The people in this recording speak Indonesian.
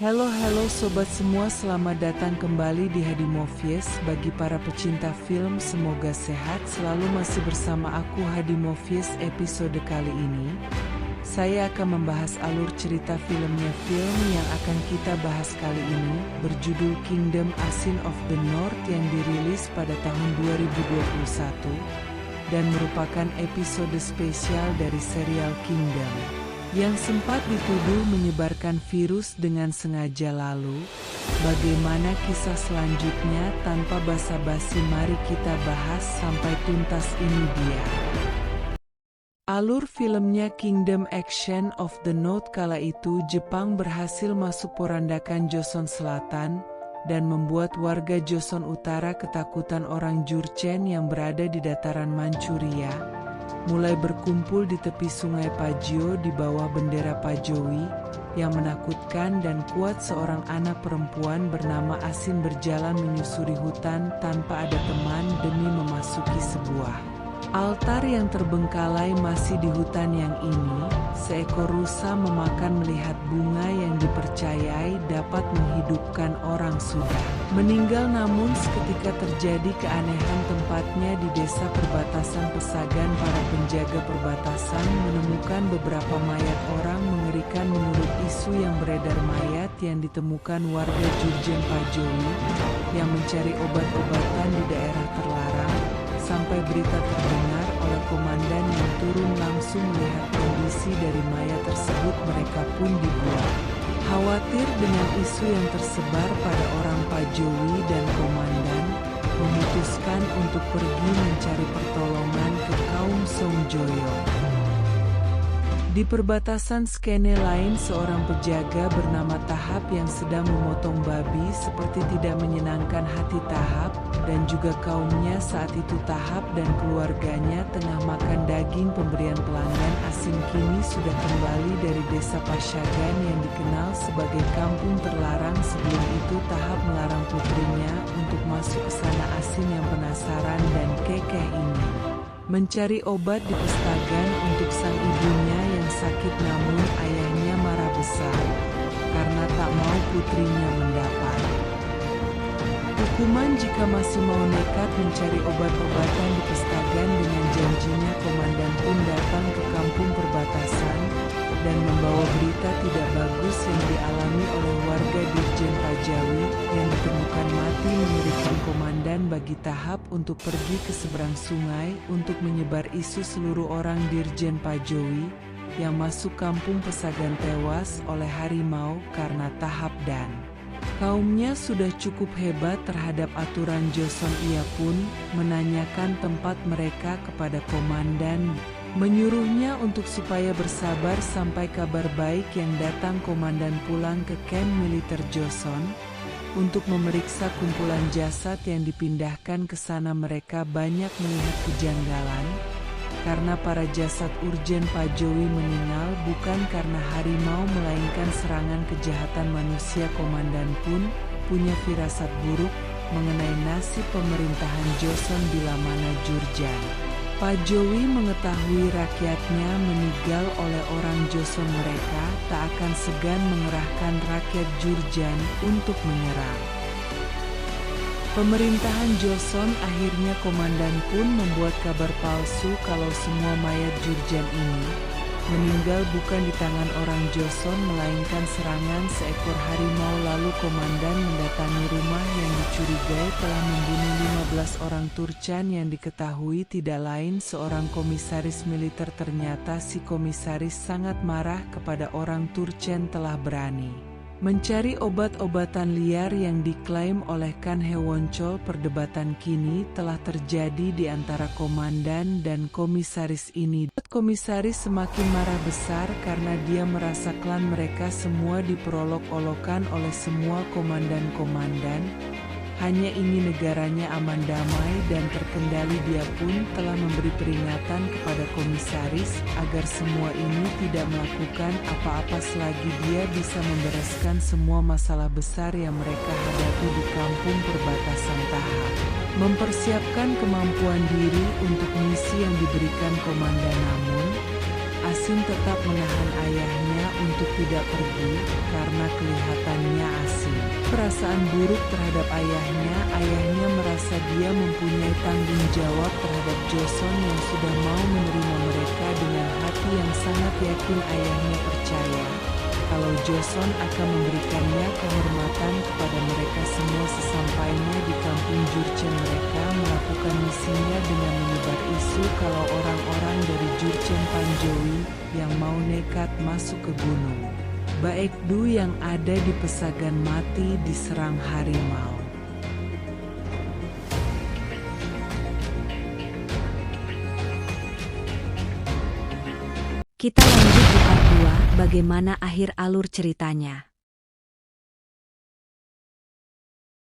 Halo sobat semua, selamat datang kembali di Hadi Movies. Bagi para pecinta film, semoga sehat selalu. Masih bersama aku Hadi Movies. Episode kali ini saya akan membahas alur cerita filmnya. Film yang akan kita bahas kali ini berjudul Kingdom Ashin of the North yang dirilis pada tahun 2021 dan merupakan episode spesial dari serial Kingdom yang sempat dituduh menyebarkan virus dengan sengaja. Lalu, bagaimana kisah selanjutnya? Tanpa basa-basi, mari kita bahas sampai tuntas. Ini dia alur filmnya Kingdom Ashin of the North. Kala itu Jepang berhasil masuk porandakan Joseon Selatan dan membuat warga Joseon Utara ketakutan. Orang Jurchen yang berada di dataran Manchuria mulai berkumpul di tepi sungai Pajio di bawah bendera Pajowi yang menakutkan dan kuat. Seorang anak perempuan bernama Ashin berjalan menyusuri hutan tanpa ada teman demi memasuki sebuah altar yang terbengkalai. Masih di hutan yang ini, seekor rusa memakan melihat bunga yang dipercayai dapat menghidupkan orang sudah meninggal. Namun seketika terjadi keanehan. Tempatnya di desa perbatasan Pesagan. Para penjaga perbatasan menemukan beberapa mayat orang mengerikan. Menurut isu yang beredar, mayat yang ditemukan warga Jurchen Pajowi yang mencari obat-obatan di daerah terlarang. Sampai berita terdengar oleh komandan yang turun langsung melihat kondisi dari mayat tersebut, mereka pun dibuat khawatir dengan isu yang tersebar pada orang Pajowi, dan komandan memutuskan untuk pergi mencari pertolongan ke kaum Songjoyo. Di perbatasan skene lain, seorang penjaga bernama Tahap yang sedang memotong babi seperti tidak menyenangkan hati Tahap dan juga kaumnya. Saat itu Tahap dan keluarganya tengah makan daging pemberian pelanggan asing. Kini sudah kembali dari desa Pasyagan yang dikenal sebagai kampung terlarang. Sebelum itu Tahap melarang putrinya untuk masuk ke sana. Ashin yang penasaran dan kekeh ingin mencari obat di Pesagan untuk sang ibunya yang sakit, namun ayahnya marah besar karena tak mau putrinya mendapat hukuman jika masih mau nekat mencari obat-obatan di Pesagan. Dengan janjinya, komandan pun datang ke kampung perbatasan dan membawa berita tidak bagus yang dialami oleh warga Dirjen Pajawi yang ditemukan mati. Mengerikan. Komandan bagi Tahap untuk pergi ke seberang sungai untuk menyebar isu seluruh orang Dirjen Pajowi yang masuk kampung Pesagan tewas oleh harimau karena Tahap dan kaumnya sudah cukup hebat terhadap aturan Joseon. Ia pun menanyakan tempat mereka kepada komandan, menyuruhnya untuk supaya bersabar sampai kabar baik yang datang. Komandan pulang ke kamp militer Joseon untuk memeriksa kumpulan jasad yang dipindahkan ke sana. Mereka banyak melihat kejanggalan karena para jasad urgen Pajowi meninggal bukan karena harimau melainkan serangan kejahatan manusia. Komandan pun punya firasat buruk mengenai nasib pemerintahan Joseon bila mana Jurchen Pajowi mengetahui rakyatnya meninggal oleh orang Joseon. Mereka tak akan segan mengerahkan rakyat Jurchen untuk menyerang pemerintahan Joseon. Akhirnya komandan pun membuat kabar palsu kalau semua mayat Jurchen ini meninggal bukan di tangan orang Joseon melainkan serangan seekor harimau. Lalu komandan mendatangi rumah yang dicurigai telah membunuh 15 orang Turchan yang diketahui tidak lain seorang komisaris militer. Ternyata si komisaris sangat marah kepada orang Turchan telah berani mencari obat-obatan liar yang diklaim oleh Kan Hewonchol. Perdebatan kini telah terjadi di antara komandan dan komisaris ini. Komisaris semakin marah besar karena dia merasa klan mereka semua diperolok-olokkan oleh semua komandan-komandan. Hanya ingin negaranya aman, damai, dan terkendali. Dia pun telah memberi peringatan kepada komisaris agar semua ini tidak melakukan apa-apa selagi dia bisa membereskan semua masalah besar yang mereka hadapi di kampung perbatasan. Tahap mempersiapkan kemampuan diri untuk misi yang diberikan komandan, namun Asin tetap menahan ayahnya untuk tidak pergi karena kelihatannya asing. Perasaan buruk terhadap ayahnya merasa dia mempunyai tanggung jawab terhadap Joseon yang sudah mau menerima mereka dengan hati yang sangat yakin. Ayahnya percaya kalau Joseon akan memberikannya kehormatan kepada mereka semua. Sesampainya di kampung Jurchen, mereka melakukan misinya dengan menyebar isu kalau orang-orang dari Jurchen Panjowi yang mau nekat masuk ke gunung Baekdu yang ada di Pesagan mati diserang harimau. Kita lanjut di part 2, bagaimana akhir alur ceritanya.